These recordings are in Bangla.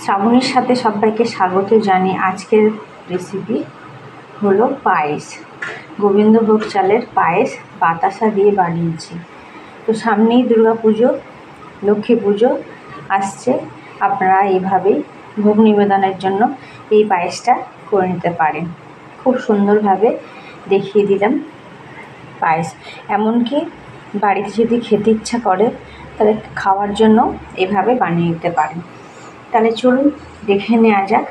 শ্রাবণীর সাথে সবাইকে স্বাগত জানিয়ে আজকের রেসিপি হলো পায়েস। গোবিন্দভোগ চালের পায়েস বাতাসা দিয়ে বানিয়েছি। তো সামনেই দুর্গা পুজো, লক্ষ্মী পুজো আসছে। আপনারা এইভাবেই ভোগ নিবেদনের জন্য এই পায়েসটা করে নিতে পারেন। খুব সুন্দরভাবে দেখিয়ে দিলাম পায়েস। এমনকি বাড়িতে যদি খেতে ইচ্ছা করে তাহলে খাওয়ার জন্য এভাবে বানিয়ে নিতে পারেন। তাহলে চলুন দেখে নেওয়া যাক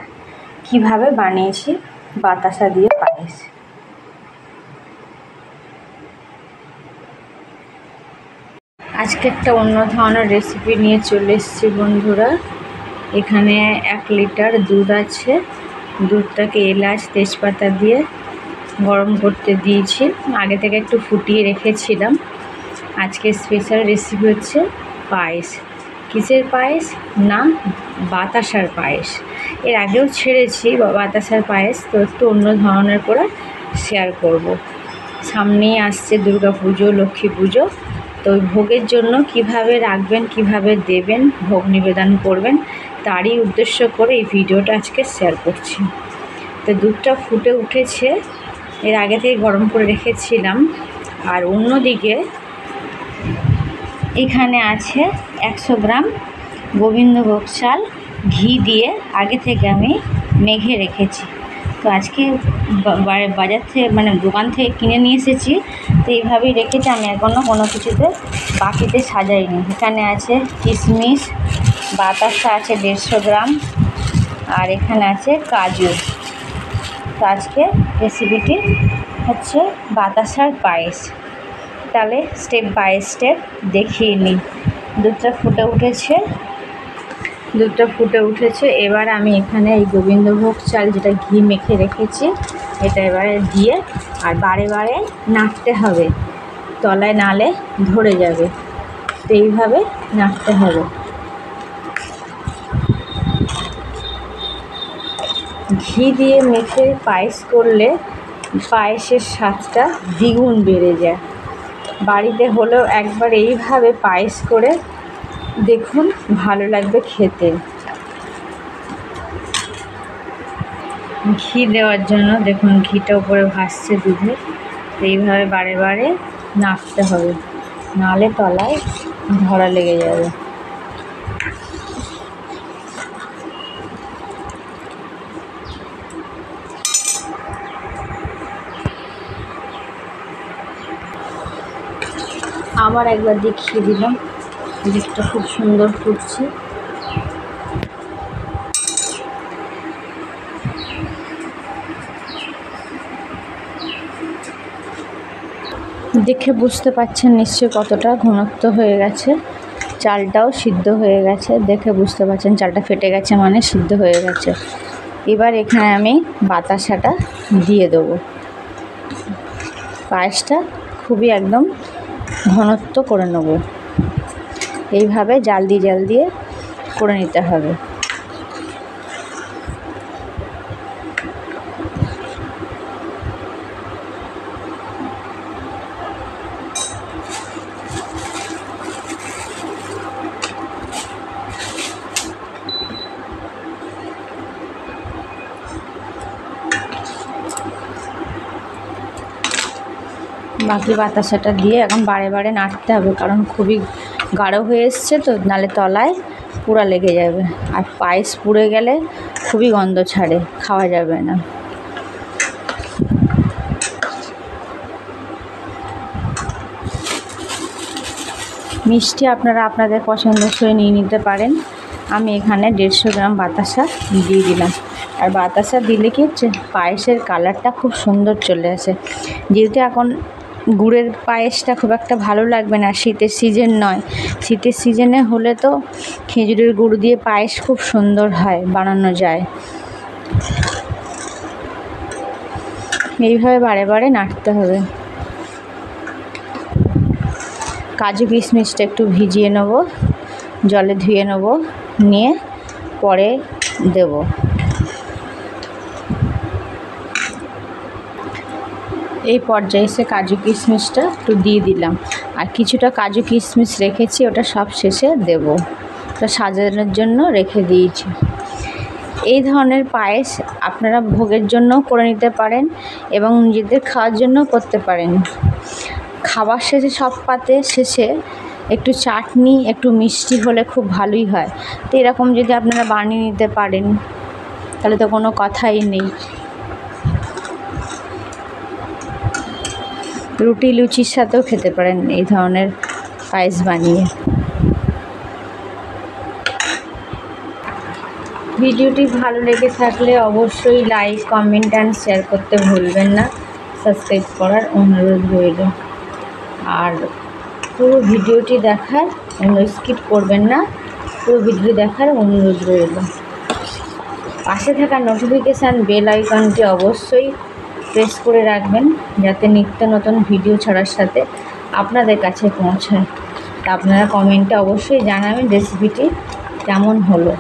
কীভাবে বানিয়েছি বাতাসা দিয়ে পায়েস। আজকে একটা অন্য ধরনের রেসিপি নিয়ে চলে এসেছি বন্ধুরা। এখানে 1 লিটার দুধ আছে। দুধটাকে এলাচ তেজপাতা দিয়ে গরম করতে দিয়েছি। আগে থেকে একটু ফুটিয়ে রেখেছিলাম। আজকে স্পেশাল রেসিপি হচ্ছে পায়েস। কিসের পায়েস? না, বাতাসার পায়েস। এর আগেও ছেড়েছি বাতাসার পায়েস, তো একটু অন্য ধরনের করে শেয়ার করব। সামনেই আসছে দুর্গা পুজো, লক্ষ্মী পুজো। তো ওই ভোগের জন্য কিভাবে রাখবেন, কিভাবে দেবেন, ভোগ নিবেদন করবেন, তারই উদ্দেশ্য করে এই ভিডিওটা আজকে শেয়ার করছি। তো দুধটা ফুটে উঠেছে, এর আগে থেকে গরম করে রেখেছিলাম। আর অন্যদিকে এখানে আছে 100 গ্রাম গোবিন্দভোগ চাল, ঘি দিয়ে আগে থেকে আমি মেখে রেখেছি। তো আজকে বাজার থেকে দোকান থেকে কিনে নিয়ে এসেছি। তো এইভাবেই রেখেছি, আমি এখনও কোনো কিছুতে বাকিতে সাজাইনি। এখানে আছে কিশমিশ, বাতাসা আছে 150 গ্রাম, আর এখানে আছে কাজু। তো আজকে রেসিপিটি হচ্ছে বাতাসার পায়েস। তাহলে স্টেপ বাই স্টেপ দেখিয়ে নিই। দুধটা ফুটে উঠেছে। এবার আমি এখানে এই গোবিন্দভোগ চাল যেটা ঘি মেখে রেখেছি এটা এবারে দিয়ে আর বারে বারে নাড়তে হবে, তলায় নালে ধরে যাবে। তো এইভাবে নাড়তে হবে। ঘি দিয়ে মেখে পায়েস করলে পায়েসের স্বাদটা দ্বিগুণ বেড়ে যায়। বাড়িতে হলেও একবার এইভাবে পায়েস করে দেখুন, ভালো লাগবে খেতে। ঘি দেওয়ার জন্য দেখুন ঘিটা উপরে ভাসছে দুধে। এইভাবে বারে বারে নাড়তে হবে, নাহলে তলায় ধরা লেগে যাবে। আবার একবার দেখিয়ে দিলাম, দুধটা খুব সুন্দর ফুটছে। দেখে বুঝতে পারছেন নিশ্চয়ই কতটা ঘনত্ব হয়ে গেছে। চালটাও সিদ্ধ হয়ে গেছে, দেখে বুঝতে পারছেন চালটা ফেটে গেছে মানে সিদ্ধ হয়ে গেছে। এবার এখানে আমি বাতাসাটা দিয়ে দেবো। পায়েসটা খুবই একদম ঘনত্ব করে নেব। এইভাবে জাল দিয়ে করে নিতে হবে। বাকি বাতাসাটা দিয়ে এখন বারে বারে নাড়তে হবে, কারণ খুবই গাঢ় হয়ে এসছে তো, নালে তলায় পুরা লেগে যাবে। আর পায়েস পুড়ে গেলে খুবই গন্ধ ছাড়ে, খাওয়া যাবে না। মিষ্টি আপনারা আপনাদের পছন্দ করে নিয়ে নিতে পারেন। আমি এখানে 150 গ্রাম বাতাসা দিয়ে দিলাম। আর বাতাসা দিলে কি হচ্ছে, পায়েসের কালারটা খুব সুন্দর চলে আসে। যেহেতু এখন গুড়ের পায়েসটা খুব একটা ভালো লাগবে না, শীতের সিজন নয়। শীতের সিজনে হলে তো খেজুরের গুড় দিয়ে পায়েস খুব সুন্দর হয়, বানানো যায়। এইভাবে বারে বারে নাড়তে হবে। কাজু কিশমিশটা একটু ভিজিয়ে নেব, জলে ধুয়ে নেব, নিয়ে পরে দেব। এই পর্যায়ে এসে কাজু কিশমিশটা একটু দিয়ে দিলাম। আর কিছুটা কাজু কিশমিশ রেখেছি, ওটা সব শেষে দেব। ওটা সাজানোর জন্য রেখে দিয়েছি। এই ধরনের পায়েস আপনারা ভোগের জন্য করে নিতে পারেন এবং নিজেদের খাওয়ার জন্য করতে পারেন। খাবার শেষে সব পাতে শেষে একটু চাটনি একটু মিষ্টি হলে খুব ভালোই হয়। তো এরকম যদি আপনারা বানিয়ে নিতে পারেন তাহলে তো কোনো কথাই নেই। রুটি লুচির সাথেও খেতে পারেন এই ধরনের পায়েস বানিয়ে। ভিডিওটি ভালো লেগে থাকলে অবশ্যই লাইক কমেন্ট অ্যান্ড শেয়ার করতে ভুলবেন না। সাবস্ক্রাইব করার অনুরোধ রইল। আর পুরো ভিডিওটি দেখার স্কিপ করবেন না, পুরো ভিডিও দেখার অনুরোধ রইল। পাশে থাকা নোটিফিকেশান বেল আইকনটি অবশ্যই প্রেস করে রাখবেন যাতে নিত্য নতুন ভিডিও ছাড়ার সাথে আপনাদের কাছে পৌঁছায়। তা আপনারা কমেন্টে অবশ্যই জানাবেন রেসিপিটি কেমন হলো।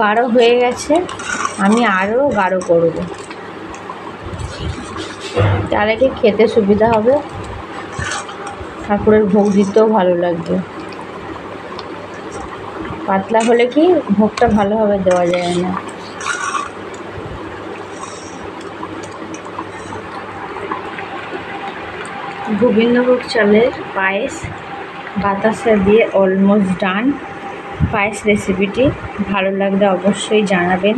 গাঢ় হয়ে গেছে, আমি আরও গাঢ় করব, তার আগে খেতে সুবিধা হবে, ঠাকুরের ভোগ দিতেও ভালো লাগবে। পাতলা হলে কি ভোগটা ভালোভাবে দেওয়া যায় না। গোবিন্দভোগ চালের পায়েস বাতাসা দিয়ে অলমোস্ট ডান। পায়েস রেসিপিটি ভালো লাগলে অবশ্যই জানাবেন।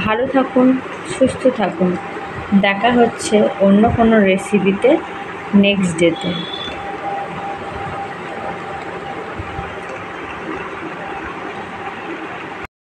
ভালো থাকুন, সুস্থ থাকুন। দেখা হচ্ছে অন্য কোনো রেসিপিতে নেক্সট ডেতে।